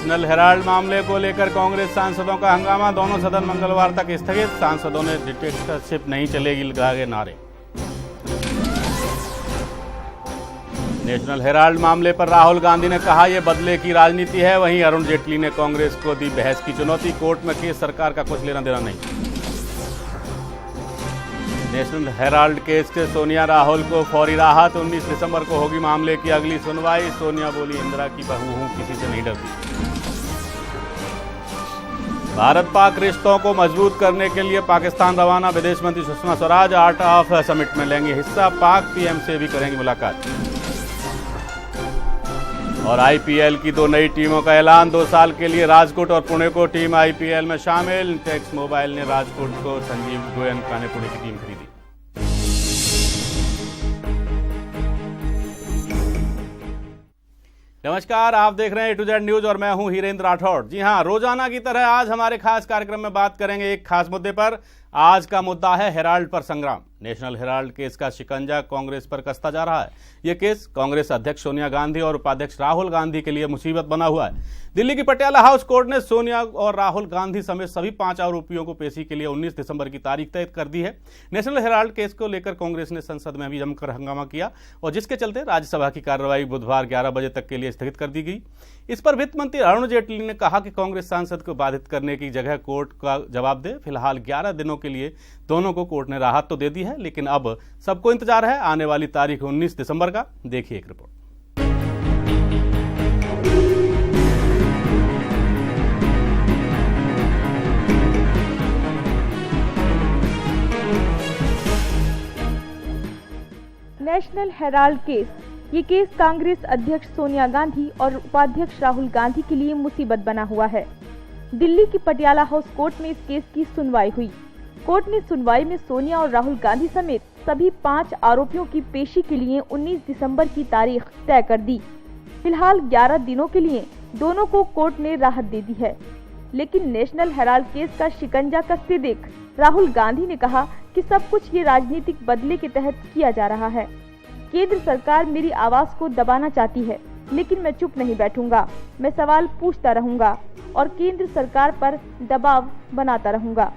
National Herald मामले को लेकर कांग्रेस सांसदों का हंगामा, दोनों सदन मंगलवार तक स्थगित। सांसदों ने डिक्टेटरशिप नहीं चलेगी लगाए नारे। नेशनल हेराल्ड मामले पर राहुल गांधी ने कहा यह बदले की राजनीति है। वहीं अरुण जेटली ने कांग्रेस को दी बहस की चुनौती, कोर्ट में केस सरकार का कुछ लेना देना नहीं। नेशनल हेराल्ड केस से सोनिया राहुल को फौरी राहत, 19 दिसंबर को होगी मामले की अगली सुनवाई। सोनिया बोली, इंदिरा की बहू हूं, किसी से नहीं डरती। भारत पाक रिश्तों को मजबूत करने के लिए पाकिस्तान रवाना, विदेश मंत्री Sushma Swaraj art of summit में लेंगे हिस्सा। पाक पीएम से भी करेंगी मुलाकात। और आईपीएल की 2 नई टीमों का ऐलान, 2 साल के लिए राजकोट और पुणे को टीम आईपीएल में शामिल। टेक्स मोबाइल ने राजकोट को संजीव गोयनका ने पुणे की टीम खरीदी। नमस्कार, आप देख रहे हैं A to Z न्यूज और मैं हूं हीरेंद्र राठौड़। जी हां, रोजाना की तरह आज हमारे खास कार्यक्रम में बात करेंगे एक खास मुद्दे पर। आज का मुद्दा है हेराल्ड पर संग्राम। नेशनल हेराल्ड केस का शिकंजा कांग्रेस पर कसता जा रहा है। यह केस कांग्रेस अध्यक्ष सोनिया गांधी और उपाध्यक्ष राहुल गांधी के लिए मुसीबत बना हुआ है। दिल्ली की पटियाला हाउस कोर्ट ने सोनिया और राहुल गांधी समेत सभी 5 आरोपियों को पेशी के लिए 19 दिसंबर की तारीख तय कर दी है। नेशनल हेराल्ड केस को लेकर कांग्रेस ने संसद में भी जमकर हंगामा किया और जिसके चलते राज्यसभा की कार्रवाई बुधवार 11 बजे तक के लिए स्थगित कर दी गई। इस पर वित्त मंत्री अरुण जेटली ने कहा कि कांग्रेस सांसद को बाधित करने की जगह कोर्ट का जवाब दे। फिलहाल 11 दिनों के लिए दोनों को कोर्ट ने राहत तो दे दी है, लेकिन अब सबको इंतजार है आने वाली तारीख 19 दिसंबर का। देखिए एक रिपोर्ट। National Herald case. ये केस कांग्रेस अध्यक्ष सोनिया गांधी और उपाध्यक्ष राहुल गांधी के लिए मुसीबत बना हुआ है। दिल्ली की पटियाला हाउस कोर्ट में इस केस की सुनवाई हुई। कोर्ट ने सुनवाई में सोनिया और राहुल गांधी समेत सभी 5 आरोपियों की पेशी के लिए 19 दिसंबर की तारीख तय कर दी। फिलहाल 11 दिनों के लिए दोनों को कोर्ट ने राहत दे दी है, लेकिन नेशनल हेराल्ड केस का शिकंजा कसते देख राहुल गांधी ने कहा कि सब कुछ ये राजनीतिक बदले के तहत किया जा रहा है। केंद्र सरकार मेरी आवाज को दबाना चाहती है, लेकिन मैं चुप नहीं बैठूंगा। मैं सवाल पूछता रहूंगा और केंद्र सरकार पर दबाव बनाता रहूंगा।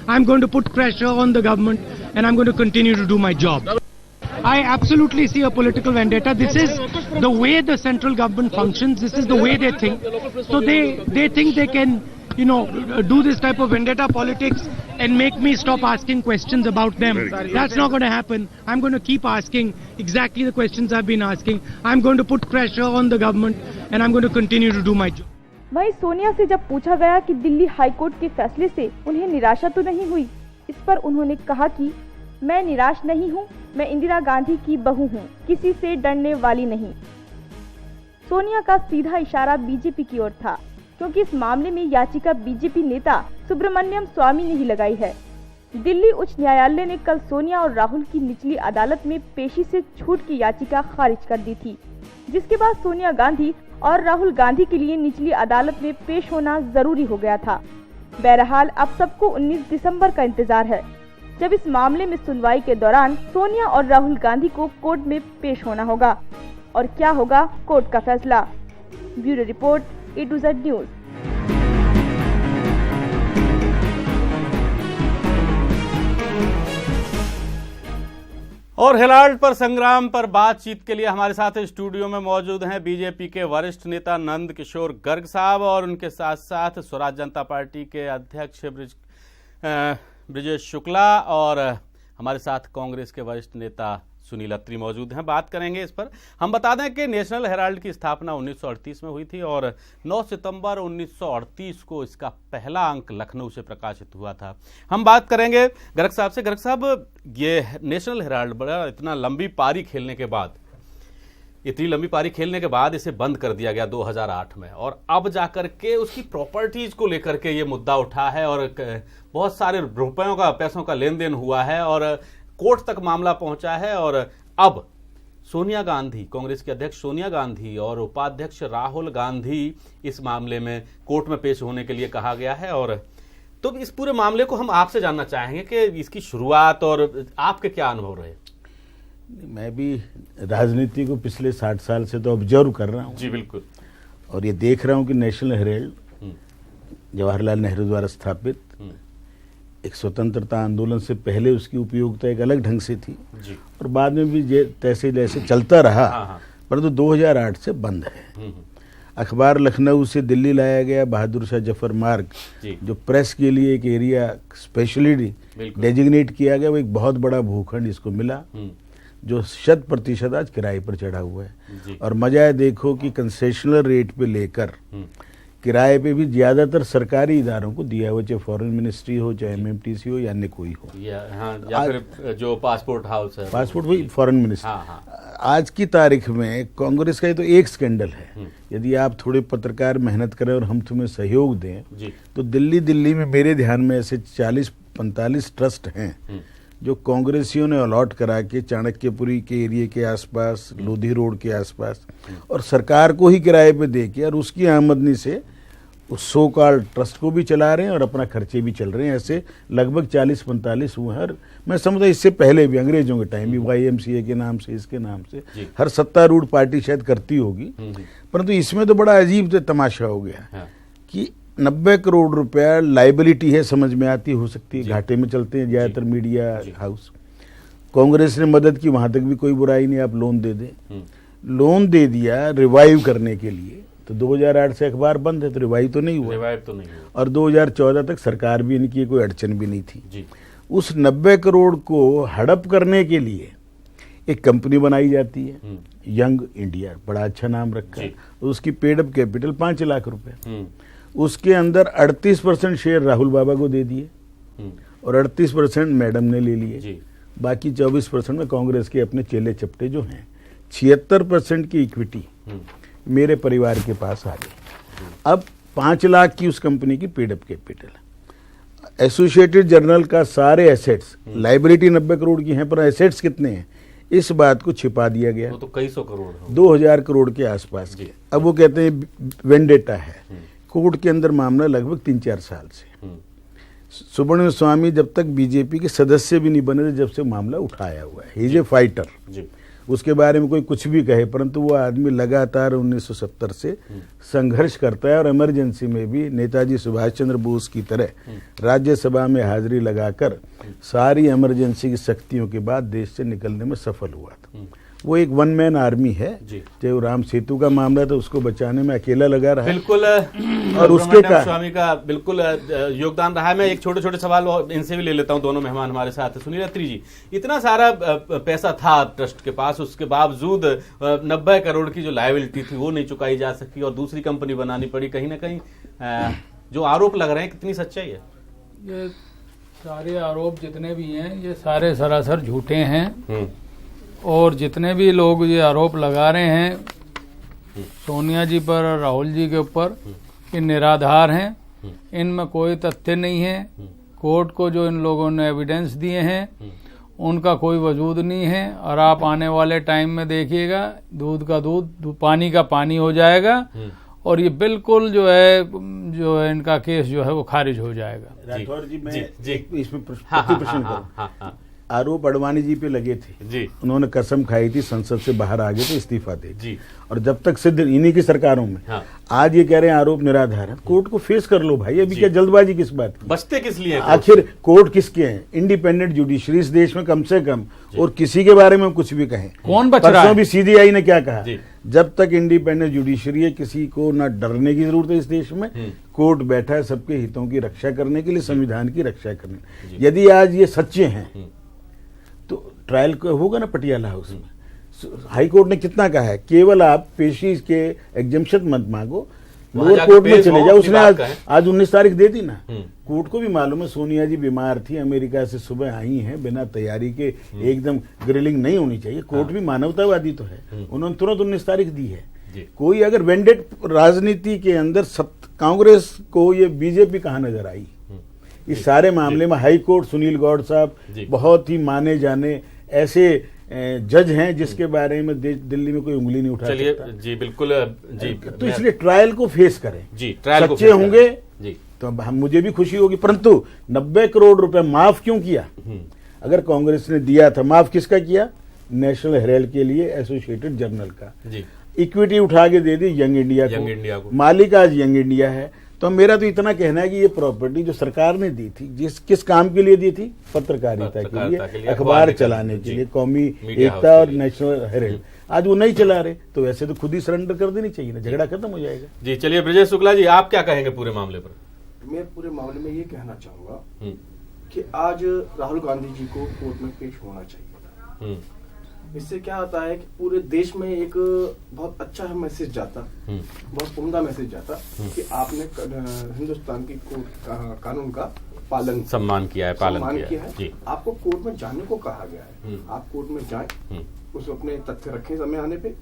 I'm going to put pressure on the government and I'm going to continue to do my job. I absolutely see a political vendetta. This is the way the central government functions. This is the way they think. So they think they can, do this type of vendetta politics and make me stop asking questions about them. That's not going to happen. I'm going to keep asking exactly the questions I've been asking. I'm going to put pressure on the government and I'm going to continue to do my job. वहीं सोनिया से जब पूछा गया कि Delhi high court के फैसले से उन्हें निराशा तो नहीं हुई, इस पर उन्होंने कहा कि मैं निराश नहीं हूं, मैं इंदिरा गांधी की बहू हूं, किसी से डरने वाली नहीं। सोनिया का सीधा इशारा बीजेपी की ओर था, क्योंकि इस मामले में याचिका बीजेपी नेता सुब्रमण्यम स्वामी ने ही लगाई है। दिल्ली उच्च न्यायालय ने कल सोनिया और राहुल की निचली अदालत में पेशी से छूट की याचिका खारिज कर दी थी, जिसके बाद सोनिया गांधी और राहुल गांधी के लिए निचली अदालत में पेश होना जरूरी हो गया था। बहरहाल अब सबको 19 दिसंबर का इंतजार है, जब इस मामले में सुनवाई के दौरान सोनिया और राहुल गांधी को कोर्ट में पेश होना होगा। और क्या होगा कोर्ट का फैसला। Bureau report, A to Z news. और हेराल्ड पर संग्राम पर बातचीत के लिए हमारे साथ स्टूडियो में मौजूद हैं बीजेपी के वरिष्ठ नेता नंद किशोर गर्ग साहब और उनके साथ साथ स्वराज जनता पार्टी के अध्यक्ष ब्रिजेश शुक्ला और हमारे साथ कांग्रेस के वरिष्ठ नेता सुनील अत्री मौजूद हैं। बात करेंगे इस पर। हम बता दें कि नेशनल हेराल्ड की स्थापना 1938 में हुई थी और 9 सितंबर 1938 को इसका पहला अंक लखनऊ से प्रकाशित हुआ था। हम बात करेंगे गर्ग साहब से। गर्ग साहब, ये नेशनल हेराल्ड बड़ा इतना लंबी पारी खेलने के बाद इसे बंद कर दिया गया 2008 में, और अब जाकर के उसकी प्रॉपर्टीज को लेकर के ये मुद्दा उठा है और बहुत सारे पैसों का लेन देन हुआ है और कोर्ट तक मामला पहुंचा है। और अब सोनिया गांधी, कांग्रेस के अध्यक्ष सोनिया गांधी और उपाध्यक्ष राहुल गांधी इस मामले में कोर्ट में पेश होने के लिए कहा गया है। और तो इस पूरे मामले को हम आपसे जानना चाहेंगे कि इसकी शुरुआत और आपके क्या अनुभव रहे। मैं भी राजनीति को पिछले 60 साल से तो ऑब्जर्व कर रहा हूँ। जी बिल्कुल। और ये देख रहा हूं कि नेशनल हेराल्ड जवाहरलाल नेहरू द्वारा स्थापित एक स्वतंत्रता आंदोलन से पहले उसकी उपयोगिता एक अलग ढंग से थी जी। और बाद में भी तैसे जैसे चलता रहा, हाँ। परंतु 2008 से बंद है। अखबार लखनऊ से दिल्ली लाया गया बहादुर शाह जफर मार्ग, जो प्रेस के लिए एक एरिया स्पेशली डेजिग्नेट किया गया, वो एक बहुत बड़ा भूखंड इसको मिला जो 100% आज किराए पर चढ़ा हुआ है। और मजा है देखो कि कंसेशनल रेट पे लेकर किराए पे भी ज्यादातर सरकारी इदारों को दिया हुआ, चाहे फॉरेन मिनिस्ट्री हो, चाहे एमएमटीसी हो या अन्य कोई हो, या फिर जो पासपोर्ट हाउस है, पासपोर्ट वही फॉरेन मिनिस्ट्री। आज की तारीख में कांग्रेस का ये तो एक स्कैंडल है। यदि आप थोड़े पत्रकार मेहनत करें और हम तुम्हें सहयोग दें तो दिल्ली में मेरे ध्यान में ऐसे 40-45 ट्रस्ट हैं जो कांग्रेसियों ने अलॉट करा के चाणक्यपुरी के एरिया के आसपास, लोधी रोड के आसपास, और सरकार को ही किराए पे दे के और उसकी आमदनी से उस सो कॉल ट्रस्ट को भी चला रहे हैं और अपना खर्चे भी चल रहे हैं। ऐसे लगभग 40-45 हुए हैं। मैं समझता इससे पहले भी अंग्रेजों के टाइम भी YMCA के नाम से, इसके नाम से हर सत्तारूढ़ पार्टी शायद करती होगी, परंतु इसमें तो बड़ा अजीब तमाशा हो गया कि 90 करोड़ रुपया लाइबिलिटी है, समझ में आती हो सकती है, घाटे में चलते हैं ज्यादातर मीडिया हाउस। कांग्रेस ने मदद की, वहां तक भी कोई बुराई नहीं, आप लोन दे दें। लोन दे दिया रिवाइव करने के लिए, तो 2008 से अखबार बंद है, तो रिवाइव तो नहीं हुआ, और 2014 तक सरकार भी इनकी कोई अड़चन भी नहीं थी। उस 90 करोड़ को हड़प करने के लिए एक कंपनी बनाई जाती है, यंग इंडिया, बड़ा अच्छा नाम रखा है, उसकी पेड अप कैपिटल 5 लाख रुपए। उसके अंदर 38% शेयर राहुल बाबा को दे दिए और 38% मैडम ने ले लिए, बाकी 24% में कांग्रेस के अपने चेले चपटे जो हैं। 76% की इक्विटी मेरे परिवार के पास आ गई। अब 5 लाख की उस कंपनी की paid up capital. Associated journal का सारे एसेट्स, लाइबिलिटी 90 करोड़ की है, पर एसेट्स कितने हैं इस बात को छिपा दिया गया, वो तो कई सौ करोड़, 2000 करोड़ के आसपास के। अब वो कहते हैं वेंडेटा है। कोर्ट के अंदर मामला लगभग 3-4 साल से। सुब्रमण्यम स्वामी जब तक बीजेपी के सदस्य भी नहीं बने थे जब से मामला उठाया हुआ है। ही इज ए फाइटर, उसके बारे में कोई कुछ भी कहे, परंतु वो आदमी लगातार 1970 से संघर्ष करता है और इमरजेंसी में भी नेताजी सुभाष चंद्र बोस की तरह राज्यसभा में हाजिरी लगाकर सारी इमरजेंसी की शक्तियों के बाद देश से निकलने में सफल हुआ था। वो एक वन मैन आर्मी है। चाहे वो राम सेतु का मामला था, उसको बचाने में अकेला लगा रहा है। बिल्कुल, और उसके स्वामी का बिल्कुल योगदान रहा है। मैं एक छोटे सवाल इनसे भी ले लेता हूं, दोनों मेहमान हमारे साथ हैं। सुनील अत्री जी, इतना सारा पैसा था ट्रस्ट के पास, उसके बावजूद 90 करोड़ की जो लायबिलिटी थी वो नहीं चुकाई जा सकी और दूसरी कंपनी बनानी पड़ी। कहीं ना कहीं जो आरोप लग रहे हैं, कितनी सच्चाई है? ये सारे आरोप जितने भी हैं ये सारे सरासर झूठे हैं, और जितने भी लोग ये आरोप लगा रहे हैं सोनिया जी पर और राहुल जी के ऊपर, ये निराधार हैं, इनमें कोई तथ्य नहीं है। कोर्ट को जो इन लोगों ने एविडेंस दिए हैं उनका कोई वजूद नहीं है, और आप आने वाले टाइम में देखिएगा दूध का दूध, पानी का पानी हो जाएगा, और ये बिल्कुल जो है इनका केस जो है वो खारिज हो जाएगा। राठौर जी, मैं इसमें प्रश्न करूं। आरोप अडवाणी जी पे लगे थे, उन्होंने कसम खाई थी संसद से बाहर आ गए तो इस्तीफा दे, और जब तक सिद्ध इन्हीं की सरकारों में, आज ये कह रहे हैं आरोप निराधार है। कोर्ट को फेस कर लो भाई, अभी क्या जल्दबाजी किस बात की? बचते किस लिए? आखिर कोर्ट किसके हैं? इंडिपेंडेंट जुडिशरी इस देश में कम से कम, और किसी के बारे में कुछ भी कहें, कौन बच रहा है? भी CBI ने क्या कहा, जब तक इंडिपेंडेंट जुडिशरी है किसी को ना डरने की जरूरत है। इस देश में कोर्ट बैठा है सबके हितों की रक्षा करने के लिए, संविधान की रक्षा करने। यदि आज ये सच्चे हैं तो ट्रायल होगा ना पटियाला हाउस में। हाई कोर्ट ने कितना कहा है, केवल आप पेशी के एग्जम्पशन मत मांगो, लोअर कोर्ट में चले जाओ। उसने आज 19 तारीख दे दी ना। कोर्ट को भी मालूम है सोनिया जी बीमार थी, अमेरिका से सुबह आई हैं, बिना तैयारी के एकदम ग्रिलिंग नहीं होनी चाहिए। कोर्ट भी मानवतावादी तो है, उन्होंने तुरंत 19 तारीख दी है। कोई अगर वेंडेट राजनीति के अंदर कांग्रेस को ये बीजेपी कहाँ नजर आई? इस सारे मामले में हाई कोर्ट, सुनील गौड़ साहब बहुत ही माने जाने ऐसे जज हैं जिसके बारे में दिल्ली में कोई उंगली नहीं उठा सकता। जी बिल्कुल जी। तो इसलिए ट्रायल को फेस करें जी, ट्रायल सच्चे होंगे तो मुझे भी खुशी होगी। परंतु 90 करोड़ रुपए माफ क्यों किया? अगर कांग्रेस ने दिया था, माफ किसका किया? नेशनल हेराल्ड के लिए, एसोसिएटेड जर्नल का। इक्विटी उठा के दे दी यंग इंडिया को, मालिक आज यंग इंडिया है। तो मेरा तो इतना कहना है कि ये प्रॉपर्टी जो सरकार ने दी थी, किस काम के लिए दी थी? पत्रकारिता के लिए, अखबार चलाने के लिए, कौमी एकता और नेशनल हेराल्ड। आज वो नहीं चला रहे, तो वैसे तो खुद ही सरेंडर कर देनी चाहिए ना, झगड़ा खत्म हो जाएगा। जी चलिए ब्रजेश शुक्ला जी, आप क्या कहेंगे पूरे मामले पर? मैं पूरे मामले में ये कहना चाहूंगा कि आज राहुल गांधी जी को कोर्ट में पेश होना चाहिए था। इससे क्या होता है कि पूरे देश में एक बहुत अच्छा मैसेज जाता, बहुत उम्दा मैसेज जाता कि आपने हिंदुस्तान की कानून का पालन सम्मान किया है, पालन किया है। जी। आपको कोर्ट में जाने को कहा गया है, आप कोर्ट में जाएं, उस अपने तथ्य रखें समय आने पे,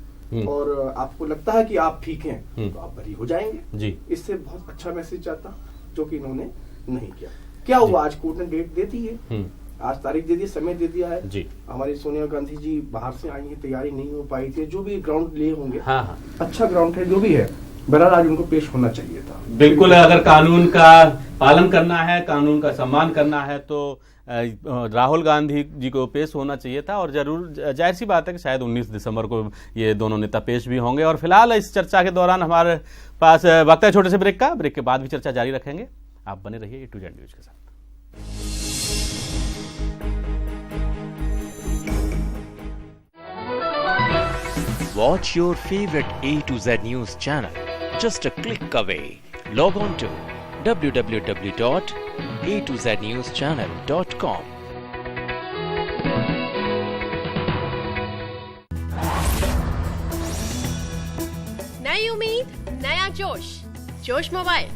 और आपको लगता है कि आप ठीक हैं तो आप बरी हो जाएंगे। जी। इससे बहुत अच्छा मैसेज जाता, जो कि इन्होंने नहीं किया। क्या हुआ? आज कोर्ट ने डेट दे दी है, आज तारीख दे दी, समय दे दिया है। जी। हमारी सोनिया गांधी जी बाहर से आई है, तैयारी नहीं हो पाई थी, जो भी ग्राउंड लिए होंगे, अच्छा ग्राउंड है, जो भी है, बहरहाल आज उनको पेश होना चाहिए था। बिल्कुल, अगर कानून का पालन करना है, कानून का सम्मान करना है, तो राहुल गांधी जी को पेश होना चाहिए था। और जरूर जाहिर सी बात है कि शायद 19 दिसंबर को ये दोनों नेता पेश भी होंगे। और फिलहाल इस चर्चा के दौरान हमारे पास वक्त है छोटे से ब्रेक का, ब्रेक के बाद भी चर्चा जारी रखेंगे। आप बने रहिए A to Z न्यूज के साथ। Watch your favorite A to Z News channel just a click away. Log on to www.atoznewschannel.com. नई उम्मीद, नया जोश, जोश मोबाइल।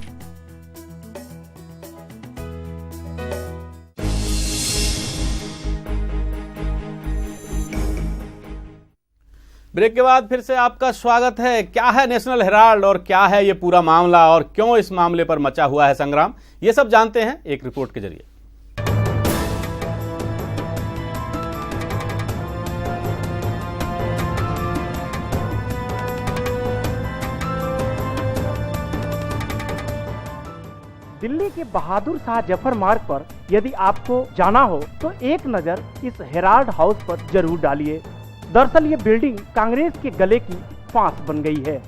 ब्रेक के बाद फिर से आपका स्वागत है। क्या है नेशनल हेराल्ड और क्या है ये पूरा मामला और क्यों इस मामले पर मचा हुआ है संग्राम, ये सब जानते हैं एक रिपोर्ट के जरिए। दिल्ली के बहादुर शाह जफर मार्ग पर यदि आपको जाना हो तो एक नजर इस हेराल्ड हाउस पर जरूर डालिए। दरअसल ये बिल्डिंग कांग्रेस के गले की फांस बन गई है।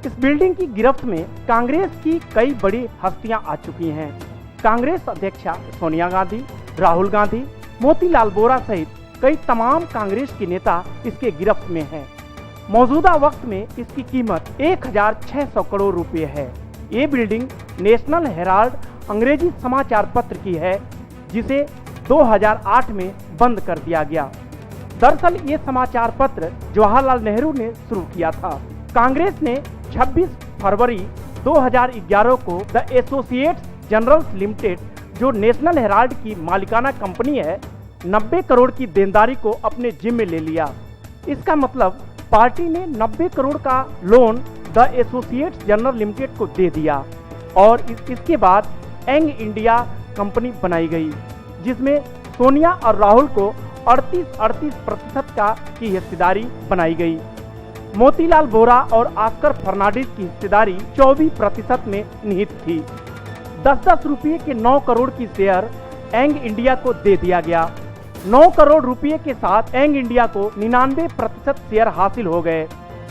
इस बिल्डिंग की गिरफ्त में कांग्रेस की कई बड़ी हस्तियां आ चुकी हैं। कांग्रेस अध्यक्षा सोनिया गांधी, राहुल गांधी, मोतीलाल वोरा सहित कई तमाम कांग्रेस के नेता इसके गिरफ्त में हैं। मौजूदा वक्त में इसकी कीमत 1600 करोड़ रुपए है। ये बिल्डिंग नेशनल हेराल्ड अंग्रेजी समाचार पत्र की है, जिसे 2008 में बंद कर दिया गया। दरअसल ये समाचार पत्र जवाहरलाल नेहरू ने शुरू किया था। कांग्रेस ने 26 फरवरी 2011 को द एसोसिएट्स जनरल्स लिमिटेड, जो नेशनल हेराल्ड की मालिकाना कंपनी है, 90 करोड़ की देनदारी को अपने जिम्मे ले लिया। इसका मतलब पार्टी ने 90 करोड़ का loan the associates general limited को दे दिया और इसके बाद यंग इंडिया कंपनी बनाई गई, जिसमें सोनिया और राहुल को 38% की हिस्सेदारी बनाई गई। मोतीलाल वोरा और ऑस्कर फर्नांडिस की हिस्सेदारी 24% में निहित थी। 10-10 रुपये के 9 करोड़ की शेयर यंग इंडिया को दे दिया गया। 9 करोड़ रुपये के साथ यंग इंडिया को 99% शेयर हासिल हो गए।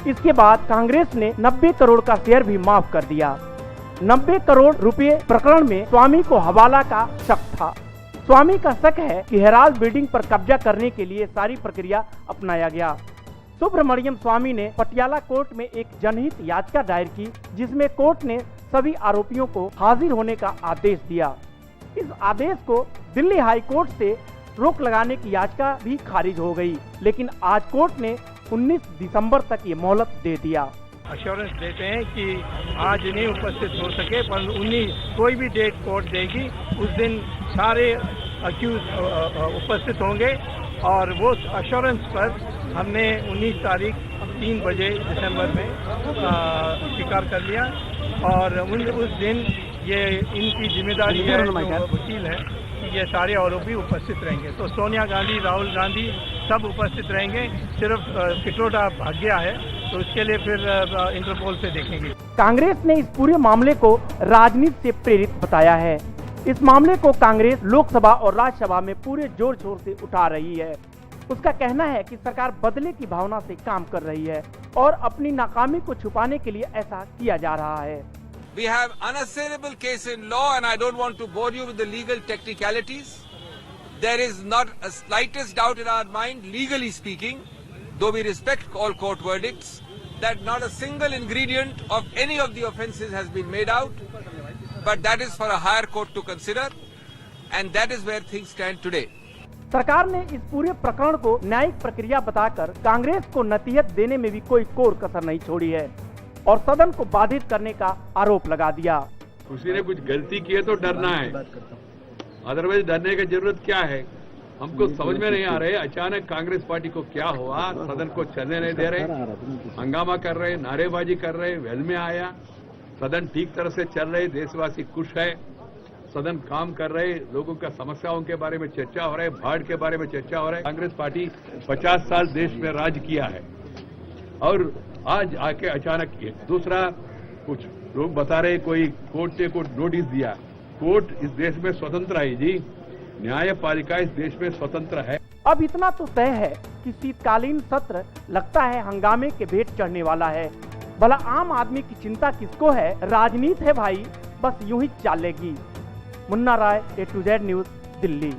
इसके बाद कांग्रेस ने 90 करोड़ का शेयर भी माफ कर दिया। 90 करोड़ रुपए प्रकरण में स्वामी को हवाला का शक था। स्वामी का शक है कि हेराल्ड बिल्डिंग पर कब्जा करने के लिए सारी प्रक्रिया अपनाया गया। सुब्रमण्यम स्वामी ने पटियाला कोर्ट में एक जनहित याचिका दायर की, जिसमें कोर्ट ने सभी आरोपियों को हाजिर होने का आदेश दिया। इस आदेश को दिल्ली हाई कोर्ट से रोक लगाने की याचिका भी खारिज हो गई, लेकिन आज कोर्ट ने 19 दिसंबर तक ये मोहलत दे दिया। अश्योरेंस देते हैं कि आज नहीं उपस्थित हो सके, पर 19 कोई भी डेट कोर्ट देगी, उस दिन सारे अक्यूज उपस्थित होंगे। और वो अश्योरेंस पर हमने 19 तारीख 3 बजे दिसंबर में स्वीकार कर लिया और उस दिन ये इनकी जिम्मेदारी है, जो वकील है, कि ये सारे आरोपी उपस्थित रहेंगे। तो सोनिया गांधी, राहुल गांधी सब उपस्थित रहेंगे। सिर्फ पिट्रोडा भाग गया है, तो इसके लिए फिर इंटरपोल से देखेंगे। कांग्रेस ने इस पूरे मामले को राजनीति से प्रेरित बताया है। इस मामले को कांग्रेस लोकसभा और राज्यसभा में पूरे जोर शोर से उठा रही है। उसका कहना है कि सरकार बदले की भावना से काम कर रही है और अपनी नाकामी को छुपाने के लिए ऐसा किया जा रहा है। We have unassailable case in law and I don't want to bore you with the legal technicalities. There is not a slightest doubt in our mind, legally speaking, though we respect all court verdicts, that not a single ingredient of any of the offences has been made out, but that is for a higher court to consider and that is where things stand today. सरकार ने इस पूरे प्रकरण को न्यायिक प्रक्रिया बताकर कांग्रेस को नसीहत देने में भी कोई कोर कसर नहीं छोड़ी है और सदन को बाधित करने का आरोप लगा दिया। किसी ने कुछ गलती की है तो डरना है, अदरवाइज डरने की जरूरत क्या है? हमको समझ में नहीं आ रहे अचानक कांग्रेस पार्टी को क्या हुआ, सदन को चलने नहीं दे रहे, हंगामा कर रहे, नारेबाजी कर रहे, वेल में आया, सदन ठीक तरह से चल रहे, देशवासी खुश है, सदन काम कर रहे, लोगों का समस्याओं के बारे में चर्चा हो रहा है, बाढ़ के बारे में चर्चा हो रहा है। कांग्रेस पार्टी 50 साल देश में राज किया है और आज आके अचानक दूसरा कुछ लोग बता रहे कोई कोर्ट ने कोर्ट नोटिस दिया। कोर्ट इस देश में स्वतंत्र है जी, न्यायपालिका इस देश में स्वतंत्र है। अब इतना तो तय है कि शीतकालीन सत्र लगता है हंगामे के भेंट चढ़ने वाला है। भला आम आदमी की चिंता किसको है? राजनीति है भाई, बस यूं ही चलेगी। Munna Rai, A to Z news, Delhi.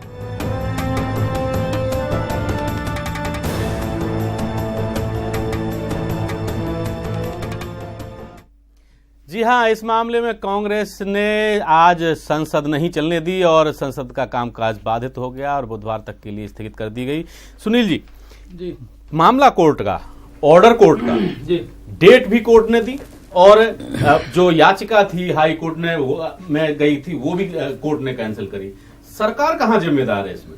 जी हां, इस मामले में कांग्रेस ने आज संसद नहीं चलने दी और संसद का कामकाज बाधित हो गया और बुधवार तक के लिए स्थगित कर दी गई। सुनील जी, मामला कोर्ट का, ऑर्डर कोर्ट का, डेट भी कोर्ट ने दी और जो याचिका थी हाई कोर्ट ने में गई थी वो भी कोर्ट ने कैंसिल करी। सरकार कहां जिम्मेदार है इसमें?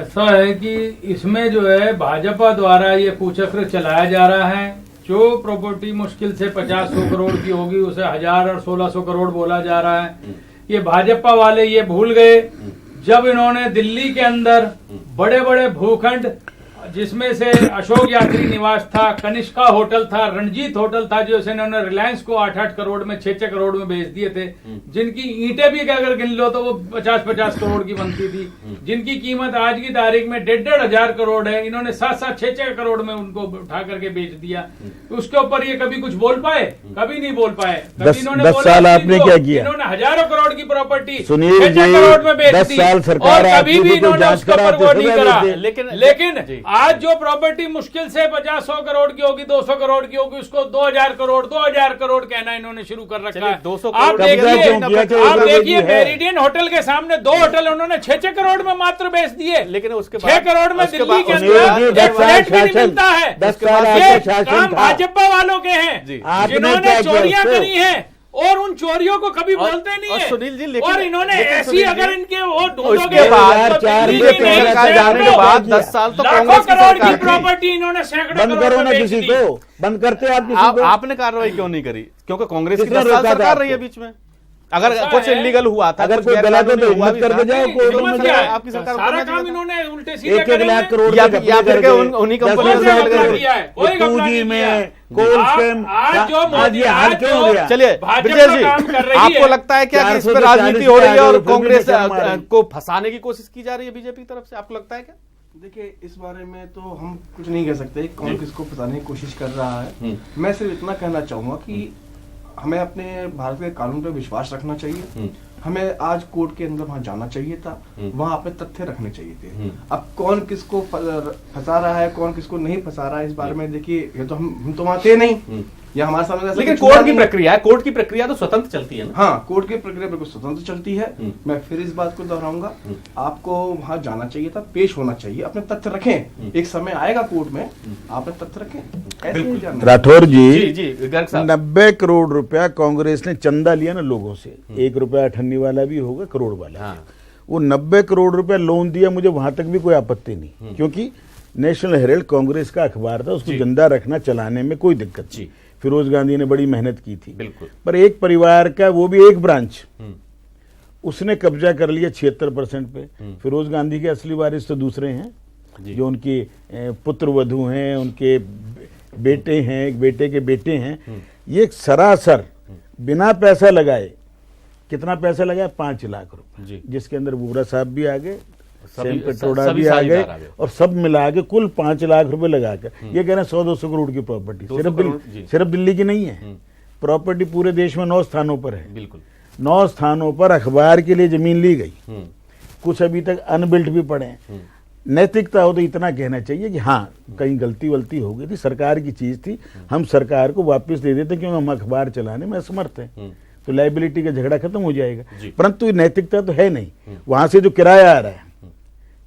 ऐसा है कि इसमें जो है भाजपा द्वारा ये कुचक्र चलाया जा रहा है। जो प्रॉपर्टी मुश्किल से 50-100 करोड़ की होगी उसे 1000 और 1600 करोड़ बोला जा रहा है। ये भाजपा वाले ये भूल गए जब इन्होंने दिल्ली के अंदर बड़े बड़े भूखंड, जिसमें से अशोक यात्री निवास था, कनिष्का होटल था, रणजीत होटल था, जो इन्होंने रिलायंस को 8-8 करोड़ में 6-6 करोड़ में बेच दिए थे, जिनकी ईंटें भी अगर गिन लो तो वो 50-50 करोड़ की बनती थी, जिनकी कीमत आज की तारीख में 1,500 हजार करोड़ है, इन्होंने 7-7, 6-6 करोड़ में उनको उठा करके बेच दिया। उसके ऊपर ये कभी कुछ बोल पाए? कभी नहीं बोल पाए। कभी इन्होंने 10 साल आपने क्या किया? इन्होंने हजारों करोड़ की प्रॉपर्टी 6-6 करोड़ में बेच 10 दी साल सरकार और कभी भी इन्होंने उसके ऊपर वो नहीं करा। लेकिन आज जो प्रॉपर्टी मुश्किल से 50-100 करोड़ की होगी, 200 करोड़ की होगी, उसको 2000 करोड़ कहना इन्होंने शुरू कर रखा है। 200 आप देखिए मेरिडियन होटल के सामने 2 होटल उन्होंने 6-6 करोड़ में मात्र बेच दिए, लेकिन उसके 6 करोड़ में दिल्ली के अंदर एक फ्लैट भी नहीं मिलता है। ये काम भाजपा वालों के हैं जिन्होंने चोरियां करी हैं और उन चोरियों को कभी बोलते नहीं है। सुनील जी, और इन्होंने ऐसी अगर इनके वो उसके बाद 4 जाने के बाद 10 साल तो कांग्रेस करोड़ की प्रॉपर्टी इन्होंने सैकड़ों बंद करो ना किसी को, बंद करते आप किसी को। आपने कार्रवाई क्यों नहीं करी? क्योंकि कांग्रेस की 10 साल सरकार रही है बीच में। अगर कुछ इलीगल हुआ था, अगर कोई गलत हो तो हिम्मत करके जाओ कोर्ट में जाओ। आपकी सरकार सारा काम इन्होंने उल्टे सीधे 1 लाख करोड़ या फिर उन्हीं कंपनी में आज ये हाल क्यों हो गया? चलिए ब्रजेश जी, आपको लगता है क्या कि इस पर राजनीति हो रही है और कांग्रेस को फंसाने की कोशिश की जा रही है बीजेपी की तरफ से? आपको लगता है क्या? देखिए, इस बारे में तो हम कुछ नहीं कह सकते कौन किसको फंसाने की कोशिश कर रहा है। मैं सिर्फ इतना कहना चाहूंगा कि हमें अपने भारत के कानून पर विश्वास रखना चाहिए। हमें आज कोर्ट के अंदर वहां जाना चाहिए था, वहां अपने तथ्य रखने चाहिए थे। अब कौन किसको फंसा रहा है, कौन किसको नहीं फंसा रहा है, इस बारे में देखिए, ये तो हम तो वहां थे नहीं, या हमारे सामने। लेकिन कोर्ट की प्रक्रिया है, कोर्ट की प्रक्रिया तो स्वतंत्र चलती है ना? हाँ, कोर्ट की प्रक्रिया बिल्कुल स्वतंत्र चलती है। मैं फिर इस बात को दोहराऊंगा, आपको वहां जाना चाहिए था, पेश होना चाहिए, अपने तथ्य रखें। एक समय आएगा कोर्ट में, आपने तथ्य रखें। ऐसे ही जाना। राठौर जी, 90 करोड़ रुपया कांग्रेस ने चंदा लिया ना लोगों से, 1 रुपया अठन्नी वाला भी होगा, करोड़ वाला। वो 90 करोड़ रुपया लोन दिया, मुझे वहां तक भी कोई आपत्ति नहीं, क्योंकि नेशनल हेराल्ड कांग्रेस का अखबार था, उसको जिंदा रखना, चलाने में कोई दिक्कत नहीं। फिरोज गांधी ने बड़ी मेहनत की थी। बिल्कुल। पर एक परिवार का, वो भी एक ब्रांच, उसने कब्जा कर लिया 76% पे। फिरोज गांधी के असली वारिस तो दूसरे हैं, जो उनके पुत्र वधू हैं, उनके बेटे हैं, एक बेटे के बेटे हैं। ये सरासर बिना पैसा लगाए, कितना पैसा लगाया? 5 लाख रुपए, जिसके अंदर वोरा साहब भी आ गए, सेम पेट्रोडा भी आ गए और सब मिला के कुल 5 लाख रुपए लगा कर ये कह रहे हैं 100-200 करोड़ की प्रॉपर्टी सिर्फ दिल्ली की नहीं है। प्रॉपर्टी पूरे देश में 9 स्थानों पर है। बिल्कुल 9 स्थानों पर अखबार के लिए जमीन ली गई, कुछ अभी तक अनबिल्ट भी पड़े हैं। नैतिकता हो तो इतना कहना चाहिए कि हाँ कहीं गलती वलती हो गई थी, सरकार की चीज थी, हम सरकार को वापस दे देते क्योंकि हम अखबार चलाने में असमर्थ हैं, तो लाइबिलिटी का झगड़ा खत्म हो जाएगा। परंतु नैतिकता तो है नहीं। वहां से जो किराया आ रहा है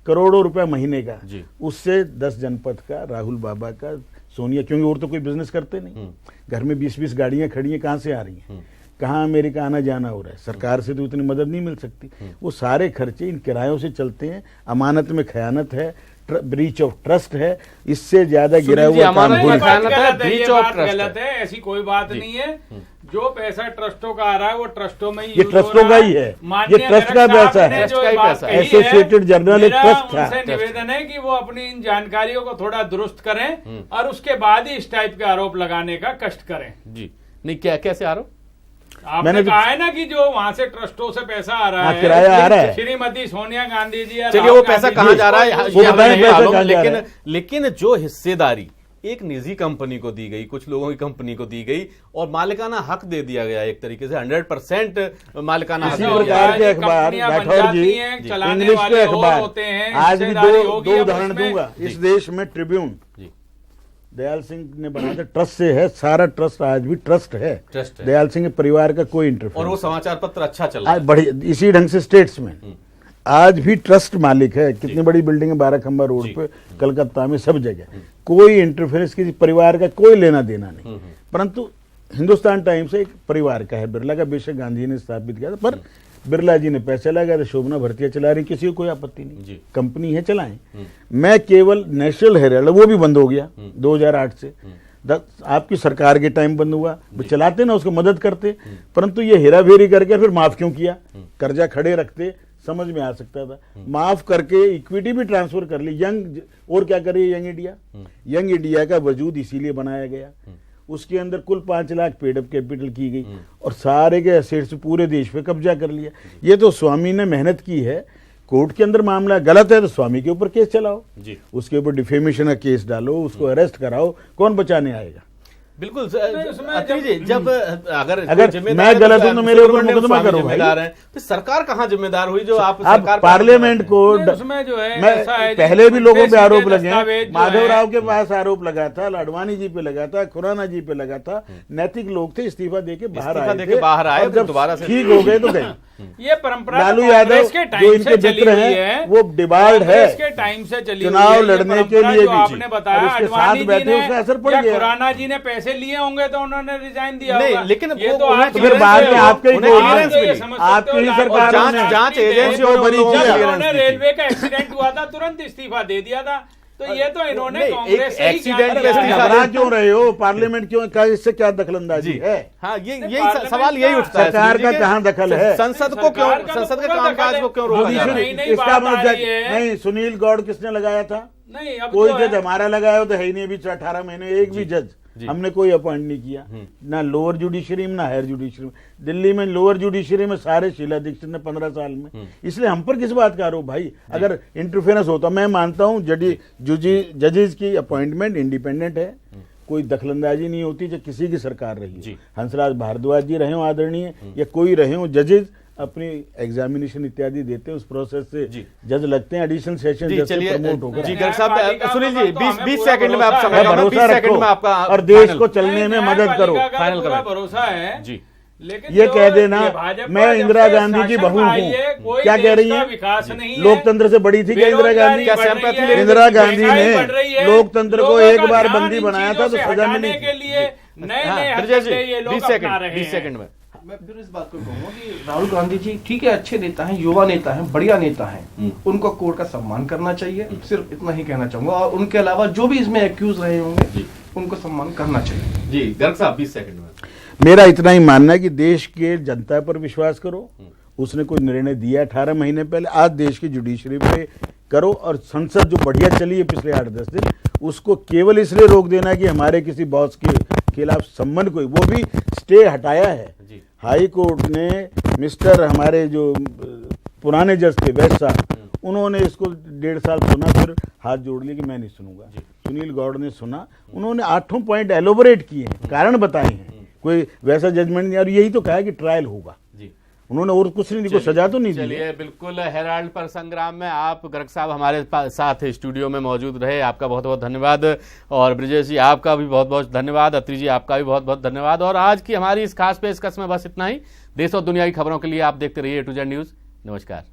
करोड़ों रुपया महीने का, उससे 10 जनपद का, राहुल बाबा का, सोनिया, क्योंकि और तो कोई बिजनेस करते नहीं, घर में 20-20 गाड़ियां खड़ी हैं, कहां से आ रही हैं, कहाँ अमेरिका आना जाना हो रहा है, सरकार से तो इतनी मदद नहीं मिल सकती। वो सारे खर्चे इन किरायों से चलते हैं। अमानत में खयानत है, ब्रीच ऑफ ट्रस्ट है, इससे ज्यादा गिरा हुआ काम गलत है, ऐसी कोई बात नहीं है। जो पैसा ट्रस्टों का आ रहा है वो ट्रस्टों में ही ये ट्रस्टों का ही है, ये ट्रस्ट का पैसा है, एसोसिएटेड जर्नल एक ट्रस्ट था। निवेदन है कि वो अपनी इन जानकारियों को थोड़ा दुरुस्त करें और उसके बाद ही इस टाइप के आरोप लगाने का कष्ट करें। जी नहीं, क्या कैसे आरोप? आपने कहा है ना कि जो वहाँ से ट्रस्टों से पैसा आ रहा है, किराया आ रहा है, श्रीमती सोनिया गांधी जी, चलिए वो पैसा कहाँ जा रहा है, लेकिन जो हिस्सेदारी एक निजी कंपनी को दी गई, कुछ लोगों की कंपनी को दी गई और मालिकाना हक दे दिया गया एक तरीके से 100% मालिकाना हक। इसी प्रकार के अखबार, राठौर जी, इंग्लिश के अखबार, आज भी दो उदाहरण दूंगा। इस देश में ट्रिब्यून दयाल सिंह ने बनाया था, ट्रस्ट से है, सारा ट्रस्ट आज भी ट्रस्ट है। दयाल सिंह के परिवार का कोई इंटरफेरेंस, और वो समाचार पत्र अच्छा चल रहा है बढ़िया। इसी ढंग से स्टेट्समैन आज भी ट्रस्ट मालिक है, कितनी बड़ी बिल्डिंग है, 12 खंबा रोड पे, कलकत्ता में, सब जगह। कोई इंटरफेरेंस किसी परिवार का कोई लेना देना नहीं। परंतु हिंदुस्तान टाइम्स एक परिवार का है, बिरला का, बेशक गांधी ने स्थापित किया था, पर बिरला जी ने पैसा लगाया था, शोभना भरतिया चला रही, किसी को कोई आपत्ति नहीं, कंपनी है, चलाएं। मैं केवल नेशनल हेराल्ड, वो भी बंद हो गया 2008 से, आपकी सरकार के टाइम बंद हुआ, वो चलाते ना, उसको मदद करते, परंतु ये हेरा फेरी करके फिर माफ क्यों किया? कर्जा खड़े रखते, समझ में आ सकता था, माफ करके इक्विटी भी ट्रांसफर कर ली। यंग, और क्या करे यंग इंडिया? यंग इंडिया का वजूद इसीलिए बनाया गया, उसके अंदर कुल 5 लाख पेड अप कैपिटल की गई और सारे के एसेट्स पूरे देश पे कब्जा कर लिया। ये तो स्वामी ने मेहनत की है, कोर्ट के अंदर मामला गलत है तो स्वामी के ऊपर केस चलाओ, उसके ऊपर डिफेमेशन का केस डालो, उसको अरेस्ट कराओ, कौन बचाने आएगा? बिल्कुल जी, जब अगर मैं गलत हूं तो मेरे ऊपर मुकदमा करो, जिम्मेदार है तो सरकार कहाँ जिम्मेदार हुई? जो आप पार्लियामेंट को, उसमें जो है मैं पहले भी लोगों पे आरोप लगे, माधवराव के पास आरोप लगा था, लाडवानी जी पे लगा था, खुराना जी पे लगा था, नैतिक लोग थे, इस्तीफा देके बाहर आए, जब दोबारा ठीक हो गए तो गए। ये परंपरा लालू यादव जो इनके मित्र हैं वो डिबार्ड है, इसके टाइम से चली चुनाव लड़ने के लिए भी, आपने बताया उसके साथ बैठे, उसका असर पड़ गया। खुराना जी ने पैसे लिए होंगे तो उन्होंने रिजाइन दिया होगा। लेकिन ये तो आज फिर बाद में आपके आपकी ही सरकार जांच एजेंसियों ने, रेलवे का एक्सीडेंट हुआ था, तुरंत इस्तीफा दे दिया था, तो ये तो इन्होंने कांग्रेस से घबरा क्यों रहे हो? पार्लियामेंट क्यों, इससे क्या दखलंदाजी है? हाँ, यही सवाल यही उठता है, सरकार का कहाँ दखल है? संसद को क्यों, संसद के कामकाज को क्यों रोका जा रहा है? इसका नहीं, सुनील गौड़ किसने लगाया था? नहीं, कोई जज हमारा लगाया हो तो है ही नहीं, अभी 18 महीने एक भी जज हमने कोई अपॉइंट नहीं किया, ना लोअर जुडिशरी में ना हायर जुडिशरी में। दिल्ली में लोअर जुडिशरी में सारे शीला दीक्षित ने 15 साल में, इसलिए हम पर किस बात का आरोप भाई? अगर इंटरफेरेंस होता, मैं मानता हूं जजेस की अपॉइंटमेंट इंडिपेंडेंट है, कोई दखलंदाजी नहीं होती, जो किसी की सरकार रही, हंसराज भारद्वाज जी रहे हो आदरणीय, या कोई रहे हो, जजेस अपनी एग्जामिनेशन इत्यादि देते हैं, उस प्रोसेस से जज लगते हैं, एडिशनल सेशन जज से प्रमोट होकर। जी गर्ग साहब, सुनील जी, 20 सेकंड में आप समय, भरोसा रखो और देश को चलने में मदद करो। फाइनल भरोसा है जी, लेकिन ये कह देना मैं इंदिरा गांधी की बहू हूँ, क्या कह रही है? लोकतंत्र से बड़ी थी क्या इंदिरा गांधी? इंदिरा गांधी ने लोकतंत्र को एक बार बंदी बनाया था तो सजा मिली के लिए नए 20 सेकंड में मैं फिर इस बात को कहूँगा कि राहुल गांधी जी ठीक है, अच्छे नेता हैं, युवा नेता हैं, बढ़िया नेता हैं, उनको कोर्ट का सम्मान करना चाहिए, सिर्फ इतना ही कहना चाहूंगा। और उनके अलावा जो भी इसमें एक्यूज रहे होंगे उनको सम्मान करना चाहिए। जी गर्ग साहब, 20 सेकंड में मेरा इतना ही मानना है कि देश के जनता पर विश्वास करो, उसने कोई निर्णय दिया 18 महीने पहले, आज देश की जुडिशरी पे करो, और संसद जो बढ़िया चली है पिछले 8-10 दिन, उसको केवल इसलिए रोक देना कि हमारे किसी बॉस के खिलाफ संबंध कोई, वो भी स्टे हटाया है। हाई कोर्ट ने मिस्टर हमारे जो पुराने जज थे वैश्य साहब, उन्होंने इसको 1.5 साल सुना, फिर हाथ जोड़ लिए कि मैं नहीं सुनूंगा। सुनील गौड़ ने सुना, उन्होंने 8 पॉइंट एलोबोरेट किए हैं, कारण बताए हैं, कोई वैसा जजमेंट नहीं। और यही तो कहा कि ट्रायल होगा, उन्होंने और कुछ नहीं, कोई सजा तो नहीं दी। चलिए, बिल्कुल हेराल्ड पर संग्राम में आप गर्ग साहब हमारे साथ स्टूडियो में मौजूद रहे, आपका बहुत बहुत धन्यवाद। और ब्रिजेश जी आपका भी बहुत बहुत धन्यवाद, अत्री जी आपका भी बहुत बहुत धन्यवाद। और आज की हमारी इस खास पेशकश में बस इतना ही। देश और दुनिया की खबरों के लिए आप देखते रहिए A to Z न्यूज। नमस्कार।